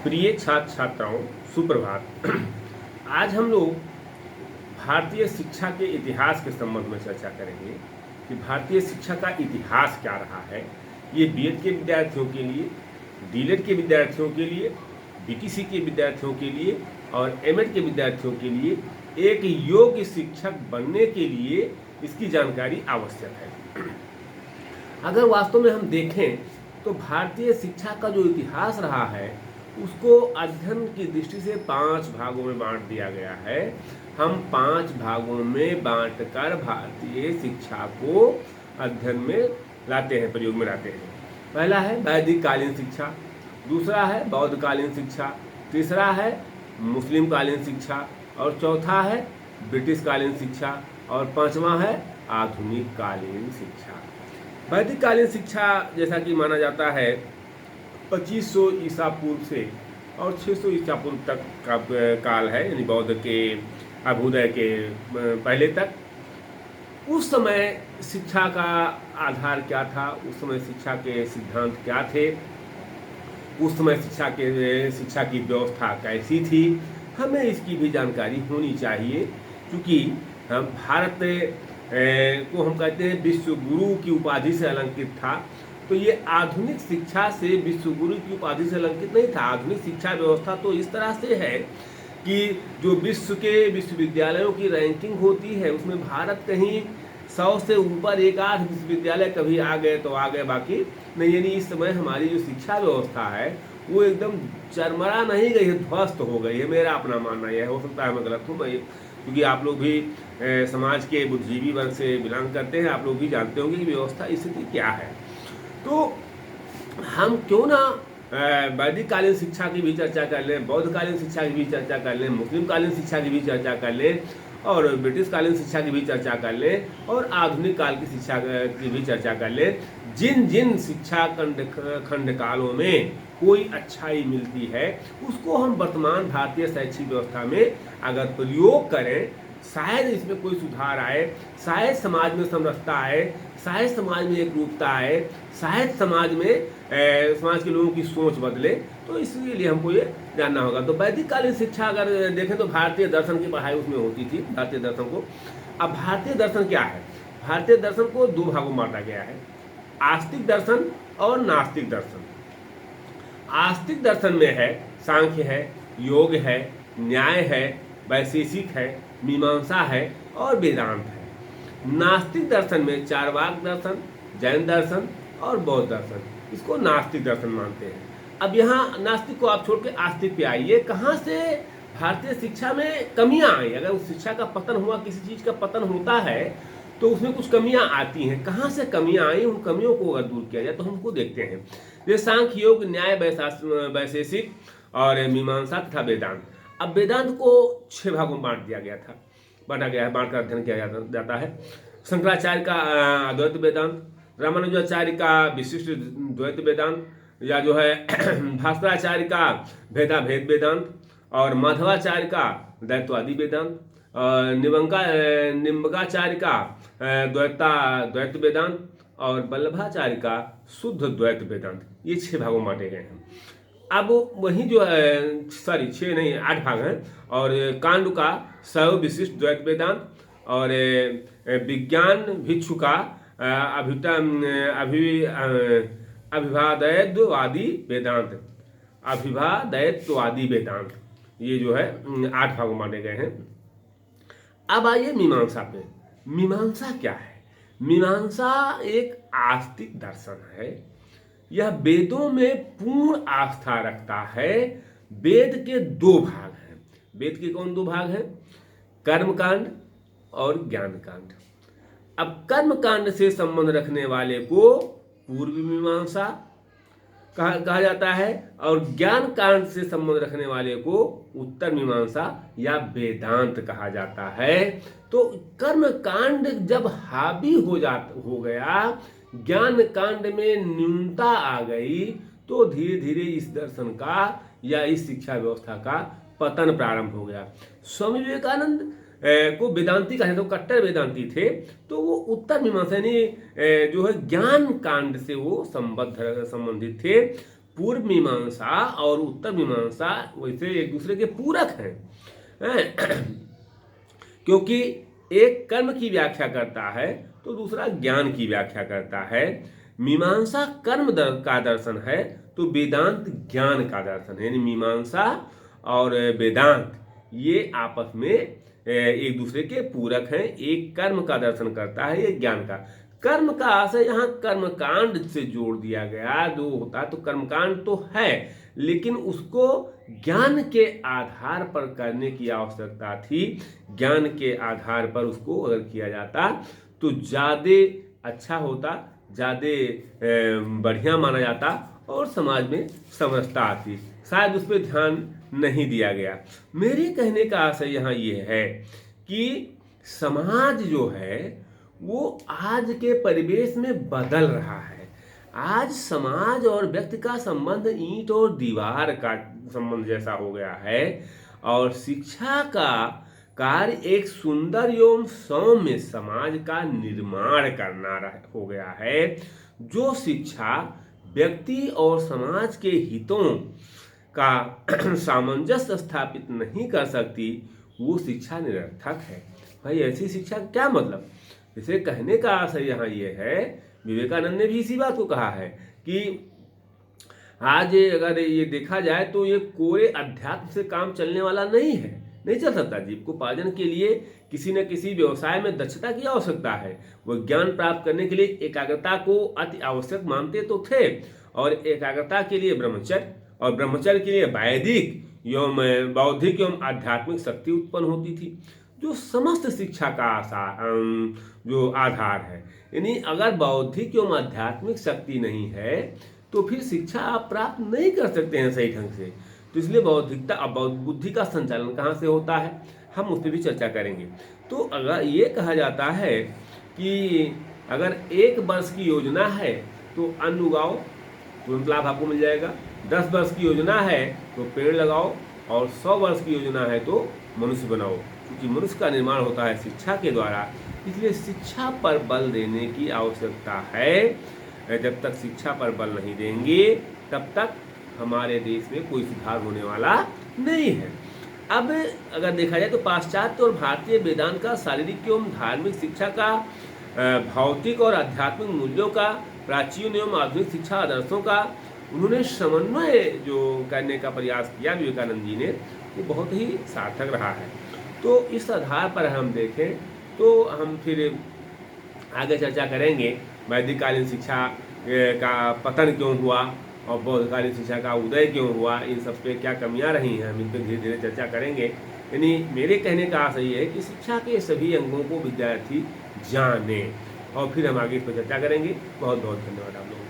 प्रिय छात्र छात्राओं, सुप्रभात। आज हम लोग भारतीय शिक्षा के इतिहास के संबंध में चर्चा करेंगे कि भारतीय शिक्षा का इतिहास क्या रहा है। ये बीएड के विद्यार्थियों के लिए, डीएलएड के विद्यार्थियों के लिए, बीटीसी के विद्यार्थियों के लिए और एमएड के विद्यार्थियों के लिए एक योग्य शिक्षक बनने के लिए इसकी जानकारी आवश्यक है। अगर वास्तव में हम देखें तो भारतीय शिक्षा का जो इतिहास रहा है उसको अध्ययन की दृष्टि से 5 भागों में बांट दिया गया है। हम 5 भागों में बांटकर भारतीय शिक्षा को अध्ययन में लाते हैं, प्रयोग में लाते हैं। पहला है वैदिक कालीन शिक्षा, दूसरा है बौद्ध कालीन शिक्षा, तीसरा है मुस्लिम कालीन शिक्षा और चौथा है ब्रिटिश कालीन शिक्षा और पांचवा है आधुनिक कालीन शिक्षा। वैदिक कालीन शिक्षा जैसा कि माना जाता है 2500 ईसा पूर्व से और 600 ईसा पूर्व तक का काल है, यानी बौद्ध के अभ्युदय के पहले तक। उस समय शिक्षा का आधार क्या था, उस समय शिक्षा के सिद्धांत क्या थे, उस समय शिक्षा की व्यवस्था कैसी थी, हमें इसकी भी जानकारी होनी चाहिए। क्योंकि हम भारत को हम कहते हैं विश्व गुरु की उपाधि से अलंकृत था, तो ये आधुनिक शिक्षा से विश्व गुरु की उपाधि से अलंकृत नहीं था। आधुनिक शिक्षा व्यवस्था तो इस तरह से है कि जो विश्व के विश्वविद्यालयों की रैंकिंग होती है उसमें भारत कहीं 100 से ऊपर एक आध विश्वविद्यालय कभी आ गए तो आ गए, बाकी नहीं। यानी इस समय हमारी जो शिक्षा व्यवस्था है वो एकदम चरमरा नहीं गई है, ध्वस्त हो गई है। मेरा अपना मानना यह है, हो सकता है मैं गलत हूँ, क्योंकि आप लोग भी समाज के बुद्धिजीवी वर्ग से बिलोंग करते हैं, आप लोग भी जानते होंगे कि व्यवस्था स्थिति क्या है। तो हम क्यों ना वैदिक कालीन शिक्षा की भी चर्चा कर लें, बौद्ध कालीन शिक्षा की भी चर्चा कर लें, मुस्लिम कालीन शिक्षा की भी चर्चा कर लें और ब्रिटिश कालीन शिक्षा की भी चर्चा कर लें और आधुनिक काल की शिक्षा की भी चर्चा कर लें। जिन जिन शिक्षा खंड कालों में कोई अच्छाई मिलती है उसको हम वर्तमान भारतीय शैक्षिक व्यवस्था में अगर प्रयोग करें, शायद इसमें कोई सुधार आए, शायद समाज में समरसता आए, शायद समाज में एक रूपता आए, शायद समाज के लोगों की सोच बदले। तो इसलिए हमको ये जानना होगा। तो वैदिक कालीन शिक्षा अगर देखें तो भारतीय दर्शन की पढ़ाई उसमें होती थी, भारतीय दर्शन को। अब भारतीय दर्शन क्या है? भारतीय दर्शन को 2 भागों में बांटा गया है, आस्तिक दर्शन और नास्तिक दर्शन। आस्तिक दर्शन में है सांख्य है, योग है, न्याय है, वैशेषिक है, मीमांसा है और वेदांत है। नास्तिक दर्शन में चार्वाक दर्शन, जैन दर्शन और बौद्ध दर्शन, इसको नास्तिक दर्शन मानते हैं। अब यहाँ नास्तिक को आप छोड़ के आस्तिक पे आइए। कहाँ से भारतीय शिक्षा में कमियां आई? अगर उस शिक्षा का पतन हुआ, किसी चीज का पतन होता है तो उसमें कुछ कमियां आती हैं। कहाँ से कमियां आई, उन कमियों को अगर दूर किया जाए तो हमको देखते हैं। ये सांख्य, योग, न्याय, वैशेषिक और मीमांसा तथा वेदांत। अब वेदांत को 6 भागों में बांटा गया है, बांटकर अध्ययन किया जाता है। शंकराचार्य का अद्वैत वेदांत, रामानुजाचार्य का विशिष्ट द्वैत वेदांत, या जो है भास्कराचार्य का भेदाभेद वेदांत और माधवाचार्य का द्वैतवादी वेदांत, निम्बकाचार्य का द्वैत वेदांत और वल्लभाचार्य का शुद्ध द्वैत वेदांत। ये 6 भागों में बांटे गए हैं। अब वही जो है 8 भाग हैं। और कांड का शैव विशिष्ट द्वैत वेदांत और विज्ञान भिक्षु का अभिवादयत्ववादी वेदांत, ये जो है 8 भागों में बांटे गए हैं। अब आइए मीमांसा पे। मीमांसा क्या है? मीमांसा एक आस्तिक दर्शन है। यह वेदों में पूर्ण आस्था रखता है। वेद के 2 भाग हैं। वेद के कौन 2 भाग हैं? कर्मकांड और ज्ञान कांड। अब कर्मकांड से संबंध रखने वाले को पूर्व मीमांसा कहा जाता है और ज्ञान कांड से संबंध रखने वाले को उत्तर मीमांसा या वेदांत कहा जाता है। तो कर्म कांड जब हावी हो गया, ज्ञान कांड में न्यूनता आ गई, तो धीरे धीरे इस दर्शन का या इस शिक्षा व्यवस्था का पतन प्रारंभ हो गया। स्वामी विवेकानंद को वेदांती कहे तो कट्टर वेदांती थे, तो वो उत्तर मीमांसा यानी जो है ज्ञान कांड से वो संबंधित थे। पूर्व मीमांसा और उत्तर मीमांसा वैसे एक दूसरे के पूरक हैं, क्योंकि एक कर्म की व्याख्या करता है तो दूसरा ज्ञान की व्याख्या करता है। मीमांसा कर्म का दर्शन है तो वेदांत ज्ञान का दर्शन है। यानी मीमांसा और वेदांत ये आपस में एक दूसरे के पूरक हैं। एक कर्म का दर्शन करता है, एक ज्ञान का। कर्म का आशय यहाँ कर्मकांड से जोड़ दिया गया। जो होता है तो कर्मकांड तो है, लेकिन उसको ज्ञान के आधार पर करने की आवश्यकता थी। ज्ञान के आधार पर उसको अगर किया जाता तो ज़्यादा अच्छा होता, ज़्यादा बढ़िया माना जाता और समाज में समझता आती। शायद उस पर ध्यान नहीं दिया गया। मेरे कहने का आशय यहाँ ये है कि समाज जो है वो आज के परिवेश में बदल रहा है। आज समाज और व्यक्ति का संबंध ईंट और दीवार का संबंध जैसा हो गया है, और शिक्षा का कार्य एक सुंदर एवं सौम्य समाज का निर्माण करना हो गया है। जो शिक्षा व्यक्ति और समाज के हितों का सामंजस्य स्थापित नहीं कर सकती, वो शिक्षा निरर्थक है। भाई ऐसी शिक्षा का क्या मतलब? इसे कहने का आशय यहाँ ये है, विवेकानंद ने भी इसी बात को कहा है कि आज अगर ये देखा जाए तो ये कोरे अध्यात्म से काम चलने वाला नहीं है, नहीं चल सकता। जीविकोपार्जन के लिए किसी न किसी व्यवसाय में दक्षता की आवश्यकता है। वो ज्ञान प्राप्त करने के लिए एकाग्रता को अति आवश्यक मानते तो थे, और एकाग्रता के लिए ब्रह्मचर्य, और ब्रह्मचर्य के लिए वैदिक एवं बौद्धिक एवं आध्यात्मिक शक्ति उत्पन्न होती थी, जो समस्त शिक्षा का जो आधार है। यानी अगर बौद्धिक एवं आध्यात्मिक शक्ति नहीं है तो फिर शिक्षा आप प्राप्त नहीं कर सकते हैं सही ढंग से। तो इसलिए बौद्धिकता, अब बुद्धि का संचालन कहाँ से होता है, हम उस पर भी चर्चा करेंगे। तो अगर ये कहा जाता है कि अगर 1 वर्ष की योजना है तो अन्न उगाओ, तुरंत लाभ आपको मिल जाएगा। 10 वर्ष की योजना है तो पेड़ लगाओ, और 100 वर्ष की योजना है तो मनुष्य बनाओ। क्योंकि मनुष्य का निर्माण होता है शिक्षा के द्वारा, इसलिए शिक्षा पर बल देने की आवश्यकता है। जब तक शिक्षा पर बल नहीं देंगे तब तक हमारे देश में कोई सुधार होने वाला नहीं है। अब अगर देखा जाए तो पाश्चात्य और भारतीय वेदांत का शारीरिक एवं धार्मिक शिक्षा का, भौतिक और आध्यात्मिक मूल्यों का, प्राचीन एवं आधुनिक शिक्षा आदर्शों का उन्होंने समन्वय जो करने का प्रयास किया विवेकानंद जी ने, वो बहुत ही सार्थक रहा है। तो इस आधार पर हम देखें तो हम फिर आगे चर्चा करेंगे वैदिक कालीन शिक्षा का पतन क्यों हुआ और बौद्धकालीन शिक्षा का उदय क्यों हुआ, इन सब पे क्या कमियां रही हैं, हम इन पर धीरे धीरे चर्चा करेंगे। यानी मेरे कहने का आशय ये है कि शिक्षा के सभी अंगों को विद्यार्थी जाने, और फिर हम आगे इस पर चर्चा करेंगे। बहुत बहुत धन्यवाद आप लोगों को।